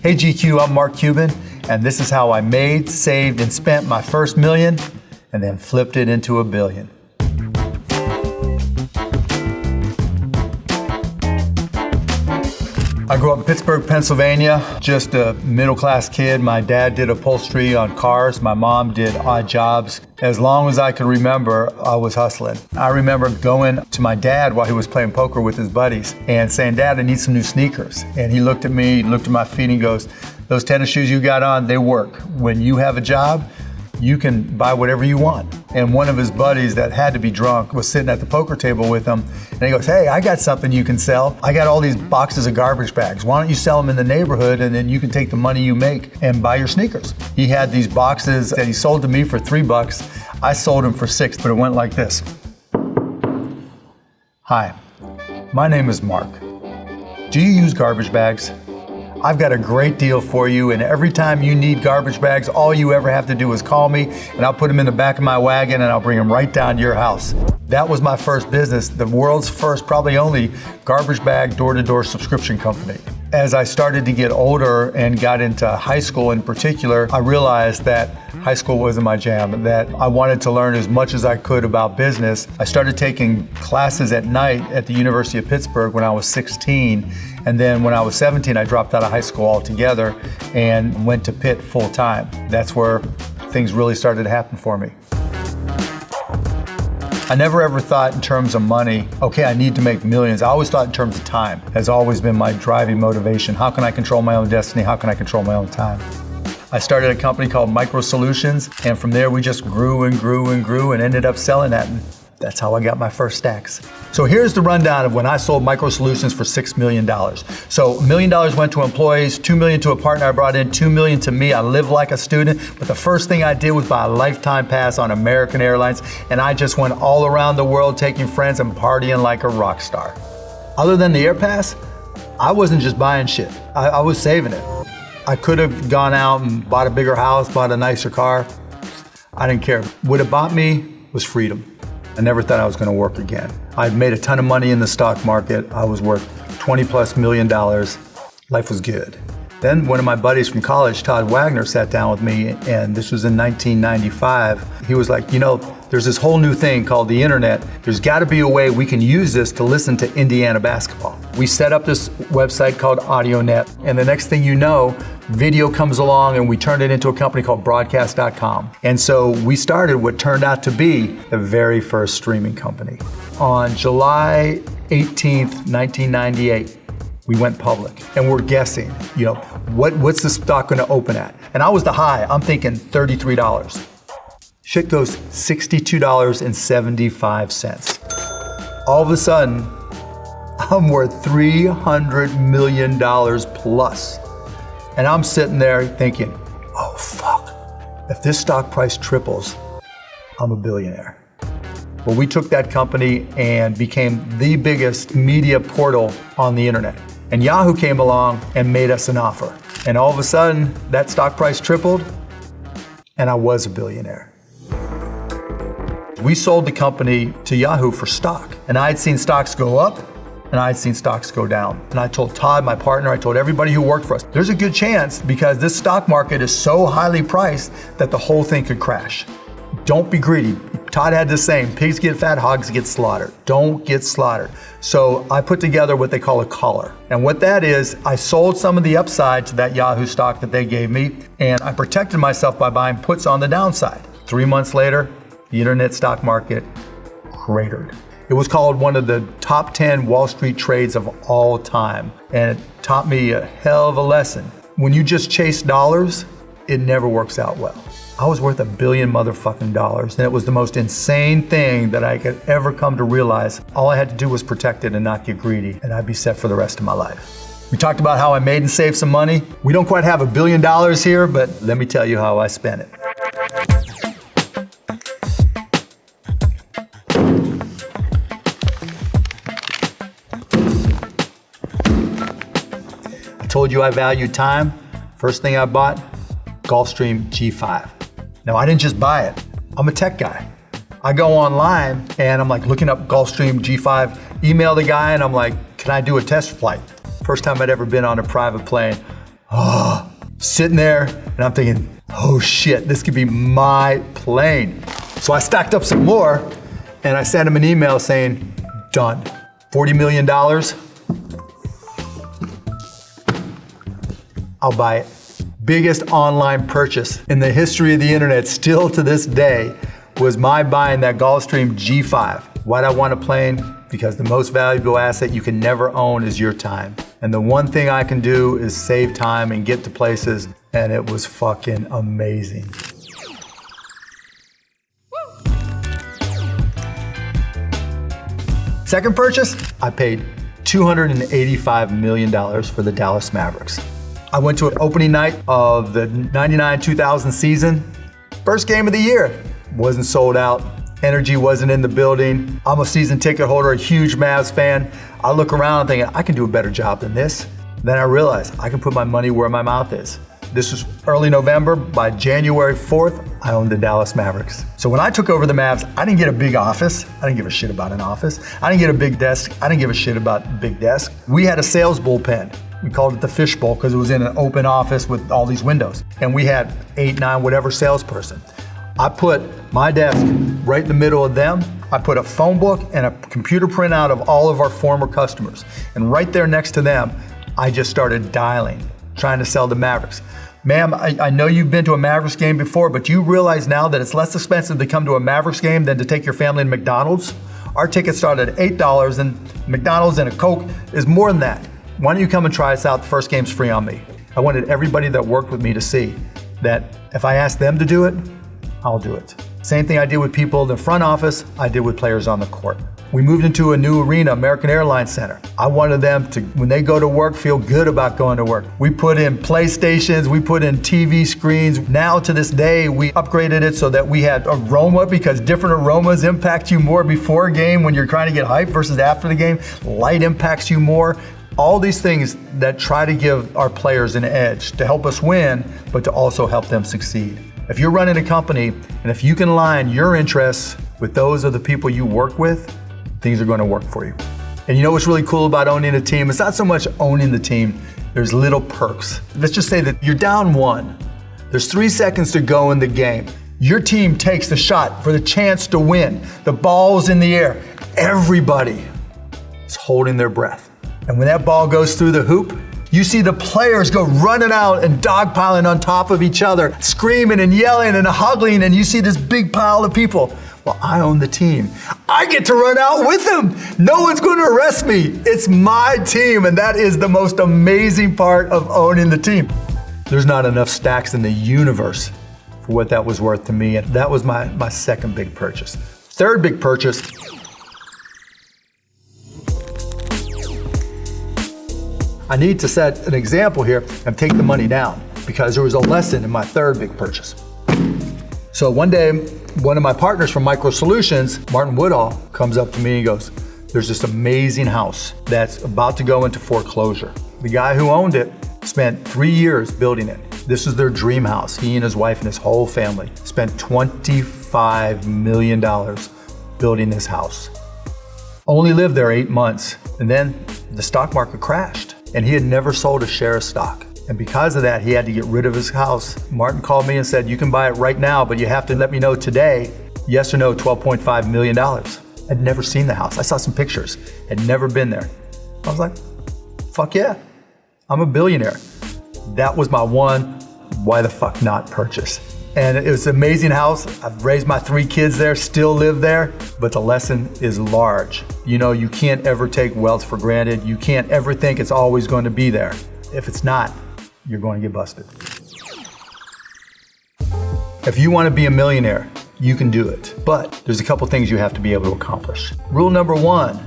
Hey GQ, I'm Mark Cuban, and this is how I made, saved, and spent my first million, and then flipped it into $1 billion. I grew up in Pittsburgh, Pennsylvania, just a middle-class kid. My dad did upholstery on cars. My mom did odd jobs. As long as I could remember, I was hustling. I remember going to my dad while he was playing poker with his buddies and saying, "Dad, I need some new sneakers." And he looked at me, looked at my feet, and he goes, "Those tennis shoes you got on, they work. When you have a job, you can buy whatever you want." And one of his buddies that had to be drunk was sitting at the poker table with him, and he goes, "Hey, I got something you can sell. I got all these boxes of garbage bags. Why don't you sell them in the neighborhood, and then you can take the money you make and buy your sneakers?" He had these boxes that he sold to me for $3. I sold them for $6, but it went like this. "Hi, my name is Mark. Do you use garbage bags? I've got a great deal for you, and every time you need garbage bags, all you ever have to do is call me, and I'll put them in the back of my wagon, and I'll bring them right down to your house." That was my first business, the world's first, probably only, garbage bag door-to-door subscription company. As I started to get older and got into high school in particular, I realized that high school wasn't my jam, that I wanted to learn as much as I could about business. I started taking classes at night at the University of Pittsburgh when I was 16. And then when I was 17, I dropped out of high school altogether and went to Pitt full time. That's where things really started to happen for me. I never ever thought in terms of money, okay, I need to make millions. I always thought in terms of time. Has always been my driving motivation. How can I control my own destiny? How can I control my own time? I started a company called Micro Solutions, and from there we just grew and grew and grew and ended up selling that. And that's how I got my first stacks. So here's the rundown of when I sold Micro Solutions for $6 million. So $1 million went to employees, $2 million to a partner I brought in, $2 million to me. I live like a student, but the first thing I did was buy a lifetime pass on American Airlines, and I just went all around the world taking friends and partying like a rock star. Other than the Air Pass, I wasn't just buying shit. I was saving it. I could have gone out and bought a bigger house, bought a nicer car. I didn't care. What it bought me was freedom. I never thought I was going to work again. I'd made a ton of money in the stock market. I was worth $20+ million. Life was good. Then one of my buddies from college, Todd Wagner, sat down with me, and this was in 1995. He was like, "You know, there's this whole new thing called the internet. There's got to be a way we can use this to listen to Indiana basketball." We set up this website called AudioNet, and the next thing you know, video comes along, and we turned it into a company called broadcast.com. And so we started what turned out to be the very first streaming company. On July 18th, 1998, we went public, and we're guessing, you know, what's the stock gonna open at? And I was the high, I'm thinking $33. Shit goes $62.75. All of a sudden, I'm worth $300 million plus. And I'm sitting there thinking, oh fuck, if this stock price triples, I'm a billionaire. Well, we took that company and became the biggest media portal on the internet. And Yahoo came along and made us an offer. And all of a sudden, that stock price tripled, and I was a billionaire. We sold the company to Yahoo for stock. And I had seen stocks go up, and I had seen stocks go down. And I told Todd, my partner, I told everybody who worked for us, there's a good chance because this stock market is so highly priced that the whole thing could crash. Don't be greedy. Todd had the same, pigs get fat, hogs get slaughtered. Don't get slaughtered. So I put together what they call a collar. And what that is, I sold some of the upside to that Yahoo stock that they gave me, and I protected myself by buying puts on the downside. 3 months later, the internet stock market cratered. It was called one of the top 10 Wall Street trades of all time. And it taught me a hell of a lesson. When you just chase dollars, it never works out well. I was worth $1 billion motherfucking dollars, and it was the most insane thing that I could ever come to realize. All I had to do was protect it and not get greedy, and I'd be set for the rest of my life. We talked about how I made and saved some money. We don't quite have $1 billion here, but let me tell you how I spent it. I told you I valued time. First thing I bought, Gulfstream G5. Now, I didn't just buy it. I'm a tech guy. I go online and I'm like looking up Gulfstream G5, email the guy and I'm like, can I do a test flight? First time I'd ever been on a private plane. Oh, Sitting there, and I'm thinking, oh shit, this could be my plane. So I stacked up some more, and I sent him an email saying, done. $40 million, I'll buy it. Biggest online purchase in the history of the internet, still to this day, was my buying that Gulfstream G5. Why'd I want a plane? Because the most valuable asset you can never own is your time. And the one thing I can do is save time and get to places, and it was fucking amazing. Second purchase, I paid $285 million for the Dallas Mavericks. I went to an opening night of the 99-2000 season. First game of the year. Wasn't sold out. Energy wasn't in the building. I'm a season ticket holder, a huge Mavs fan. I look around thinking, I can do a better job than this. Then I realized I can put my money where my mouth is. This was early November. By January 4th, I owned the Dallas Mavericks. So when I took over the Mavs, I didn't get a big office. I didn't give a shit about an office. I didn't get a big desk. I didn't give a shit about a big desk. We had a sales bullpen. We called it the fishbowl because it was in an open office with all these windows. And we had 8, 9, whatever salesperson. I put my desk right in the middle of them. I put a phone book and a computer printout of all of our former customers. And right there next to them, I just started dialing, trying to sell the Mavericks. Ma'am, I know you've been to a Mavericks game before, but you realize now that it's less expensive to come to a Mavericks game than to take your family to McDonald's? Our tickets started at $8 and McDonald's and a Coke is more than that. Why don't you come and try us out? The first game's free on me. I wanted everybody that worked with me to see that if I asked them to do it, I'll do it. Same thing I did with people in the front office, I did with players on the court. We moved into a new arena, American Airlines Center. I wanted them to, when they go to work, feel good about going to work. We put in PlayStations, we put in TV screens. Now to this day, we upgraded it so that we had aroma, because different aromas impact you more before a game when you're trying to get hyped versus after the game. Light impacts you more. All these things that try to give our players an edge to help us win, but to also help them succeed. If you're running a company, and if you can align your interests with those of the people you work with, things are going to work for you. And you know what's really cool about owning a team? It's not so much owning the team, there's little perks. Let's just say that you're down 1. There's 3 seconds to go in the game. Your team takes the shot for the chance to win. The ball's in the air. Everybody is holding their breath. And when that ball goes through the hoop, you see the players go running out and dogpiling on top of each other, screaming and yelling and hugging, and you see this big pile of people. Well, I own the team. I get to run out with them. No one's going to arrest me. It's my team, and that is the most amazing part of owning the team. There's not enough stacks in the universe for what that was worth to me, and that was my second big purchase. Third big purchase, I need to set an example here and take the money down, because there was a lesson in my third big purchase. So one day, one of my partners from Micro Solutions, Martin Woodall, comes up to me and he goes, there's this amazing house that's about to go into foreclosure. The guy who owned it spent 3 years building it. This is their dream house. He and his wife and his whole family spent $25 million building this house. Only lived there 8 months, and then the stock market crashed. And he had never sold a share of stock. And because of that, he had to get rid of his house. Martin called me and said, you can buy it right now, but you have to let me know today, yes or no, $12.5 million. I'd never seen the house. I saw some pictures, had never been there. I was like, fuck yeah, I'm a billionaire. That was my one, why the fuck not purchase. And it was an amazing house. I've raised my 3 kids there, still live there, but the lesson is large. You know, you can't ever take wealth for granted. You can't ever think it's always going to be there. If it's not, you're going to get busted. If you want to be a millionaire, you can do it. But there's a couple things you have to be able to accomplish. Rule number 1,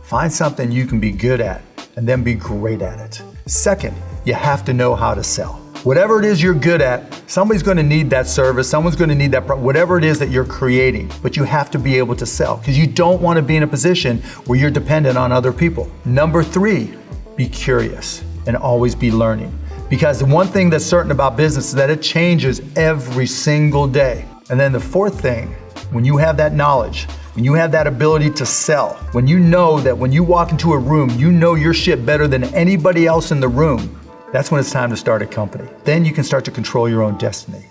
find something you can be good at and then be great at it. Second, you have to know how to sell. Whatever it is you're good at, somebody's going to need that service, someone's going to need that, whatever it is that you're creating, but you have to be able to sell, because you don't want to be in a position where you're dependent on other people. Number 3, be curious and always be learning, because the one thing that's certain about business is that it changes every single day. And then the 4th thing, when you have that knowledge, when you have that ability to sell, when you know that when you walk into a room, you know your shit better than anybody else in the room, That's when it's time to start a company. Then you can start to control your own destiny.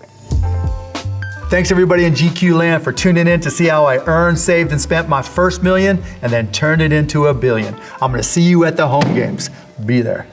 Thanks everybody in GQ land for tuning in to see how I earned, saved, and spent my first million and then turned it into $1 billion. I'm gonna see you at the home games. Be there.